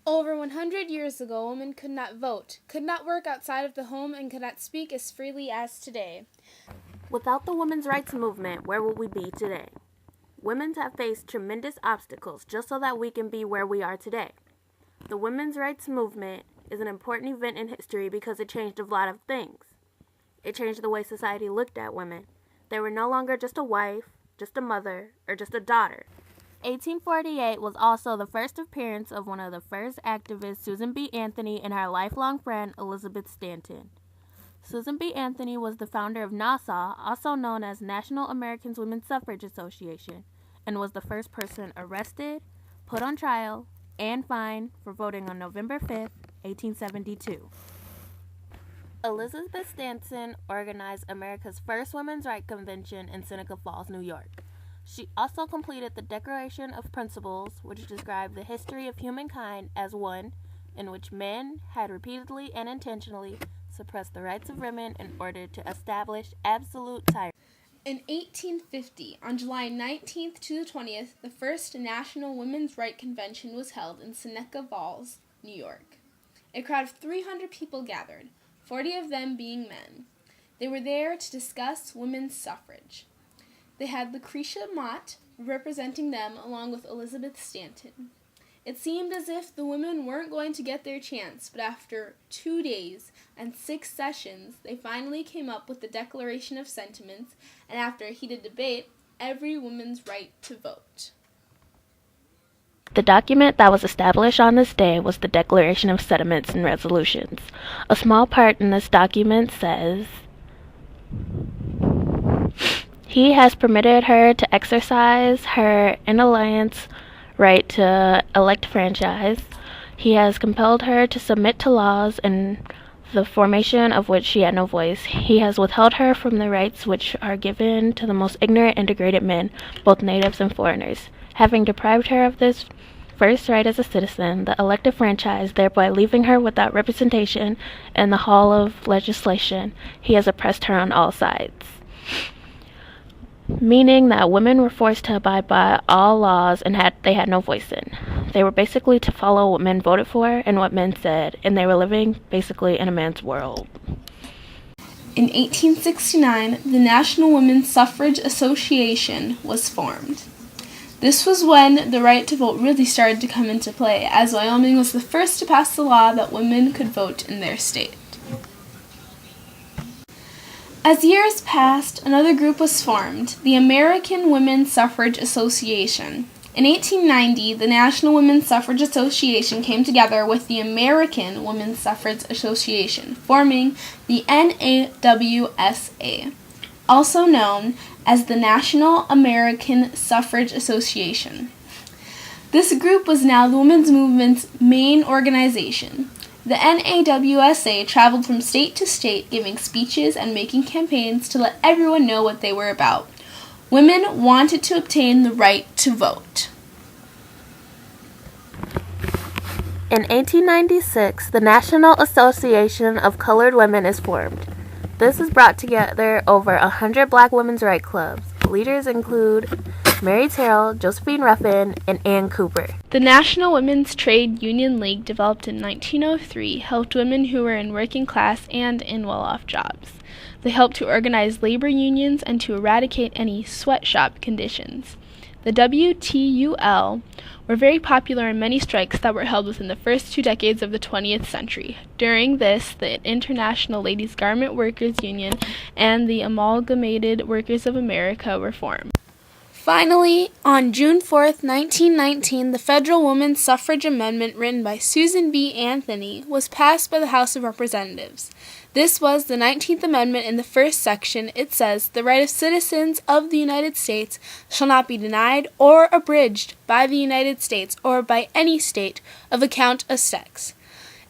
Over 100 years ago, women could not vote, could not work outside of the home, and could not speak as freely as today. Without the women's rights movement, where would we be today? Women have faced tremendous obstacles just so that we can be where we are today. The women's rights movement is an important event in history because it changed a lot of things. It changed the way society looked at women. They were no longer just a wife, just a mother, or just a daughter. 1848 was also the first appearance of one of the first activists, Susan B. Anthony, and her lifelong friend, Elizabeth Stanton. Susan B. Anthony was the founder of NASA, also known as National American Women's Suffrage Association, and was the first person arrested, put on trial, and fined for voting on November 5, 1872. Elizabeth Stanton organized America's first women's rights convention in Seneca Falls, New York. She also completed the Declaration of Principles, which described the history of humankind as one in which men had repeatedly and intentionally suppressed the rights of women in order to establish absolute tyranny. In 1850, on July 19th to the 20th, the first National Women's Rights Convention was held in Seneca Falls, New York. A crowd of 300 people gathered, 40 of them being men. They were there to discuss women's suffrage. They had Lucretia Mott representing them along with Elizabeth Stanton. It seemed as if the women weren't going to get their chance, but after 2 days and 6 sessions, they finally came up with the Declaration of Sentiments, and after a heated debate, every woman's right to vote. The document that was established on this day was the Declaration of Sentiments and Resolutions. A small part in this document says, "He has permitted her to exercise her inalienable right to elect franchise. He has compelled her to submit to laws in the formation of which she had no voice. He has withheld her from the rights which are given to the most ignorant and degraded men, both natives and foreigners. Having deprived her of this first right as a citizen, the elective franchise, thereby leaving her without representation in the hall of legislation, he has oppressed her on all sides." Meaning that women were forced to abide by all laws and they had no voice in. They were basically to follow what men voted for and what men said, and they were living basically in a man's world. In 1869, the National Women's Suffrage Association was formed. This was when the right to vote really started to come into play, as Wyoming was the first to pass the law that women could vote in their state. As years passed, another group was formed, the American Women's Suffrage Association. In 1890, the National Women's Suffrage Association came together with the American Women's Suffrage Association, forming the NAWSA, also known as the National American Suffrage Association. This group was now the women's movement's main organization. The NAWSA traveled from state to state, giving speeches and making campaigns to let everyone know what they were about. Women wanted to obtain the right to vote. In 1896, the National Association of Colored Women is formed. This has brought together over 100 black women's rights clubs. Leaders include Mary Terrell, Josephine Ruffin, and Ann Cooper. The National Women's Trade Union League, developed in 1903, helped women who were in working class and in well-off jobs. They helped to organize labor unions and to eradicate any sweatshop conditions. The WTUL were very popular in many strikes that were held within the first 2 decades of the 20th century. During this, the International Ladies Garment Workers Union and the Amalgamated Workers of America were formed. Finally, on June 4th, 1919, the Federal Women's Suffrage Amendment, written by Susan B. Anthony, was passed by the House of Representatives. This was the 19th Amendment. In the first section, it says, "The right of citizens of the United States shall not be denied or abridged by the United States or by any state of account of sex."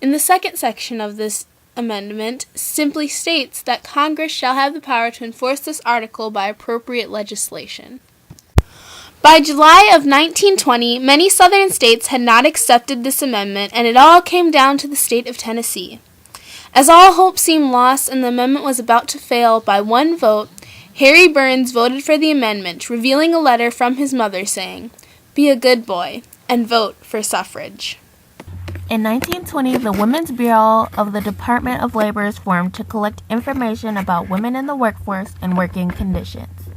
In the second section of this amendment simply states that Congress shall have the power to enforce this article by appropriate legislation. By July of 1920, many southern states had not accepted this amendment, and it all came down to the state of Tennessee. As all hope seemed lost and the amendment was about to fail by one vote, Harry Burns voted for the amendment, revealing a letter from his mother saying, "Be a good boy and vote for suffrage." In 1920, the Women's Bureau of the Department of Labor is formed to collect information about women in the workforce and working conditions.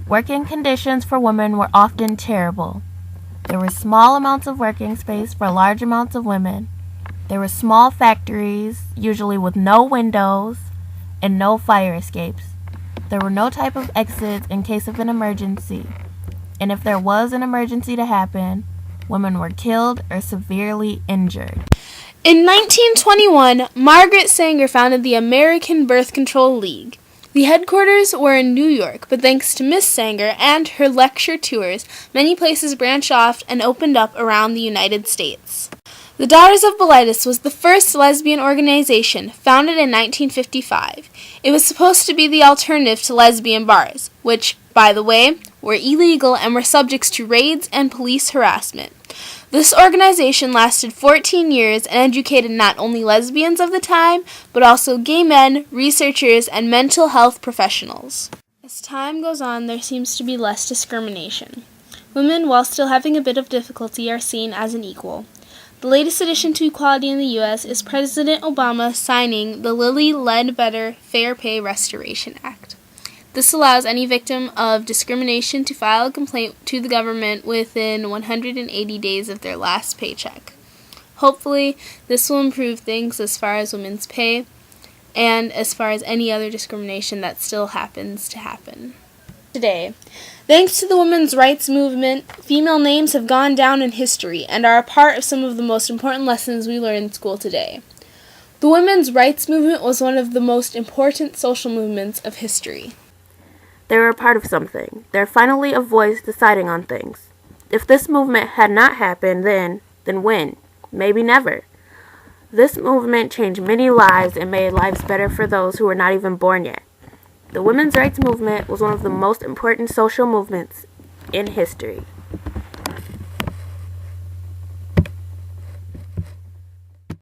Working conditions for women were often terrible. There were small amounts of working space for large amounts of women. There were small factories, usually with no windows and no fire escapes. There were no type of exits in case of an emergency. And if there was an emergency to happen, women were killed or severely injured. In 1921, Margaret Sanger founded the American Birth Control League. The headquarters were in New York, but thanks to Miss Sanger and her lecture tours, many places branched off and opened up around the United States. The Daughters of Bilitis was the first lesbian organization, founded in 1955. It was supposed to be the alternative to lesbian bars, which, by the way, were illegal and were subject to raids and police harassment. This organization lasted 14 years and educated not only lesbians of the time, but also gay men, researchers, and mental health professionals. As time goes on, there seems to be less discrimination. Women, while still having a bit of difficulty, are seen as an equal. The latest addition to equality in the U.S. is President Obama signing the Lilly Ledbetter Fair Pay Restoration Act. This allows any victim of discrimination to file a complaint to the government within 180 days of their last paycheck. Hopefully, this will improve things as far as women's pay and as far as any other discrimination that still happens to happen. Today, thanks to the women's rights movement, female names have gone down in history and are a part of some of the most important lessons we learn in school today. The women's rights movement was one of the most important social movements of history. They're a part of something. They're finally a voice deciding on things. If this movement had not happened then when? Maybe never. This movement changed many lives and made lives better for those who were not even born yet. The women's rights movement was one of the most important social movements in history.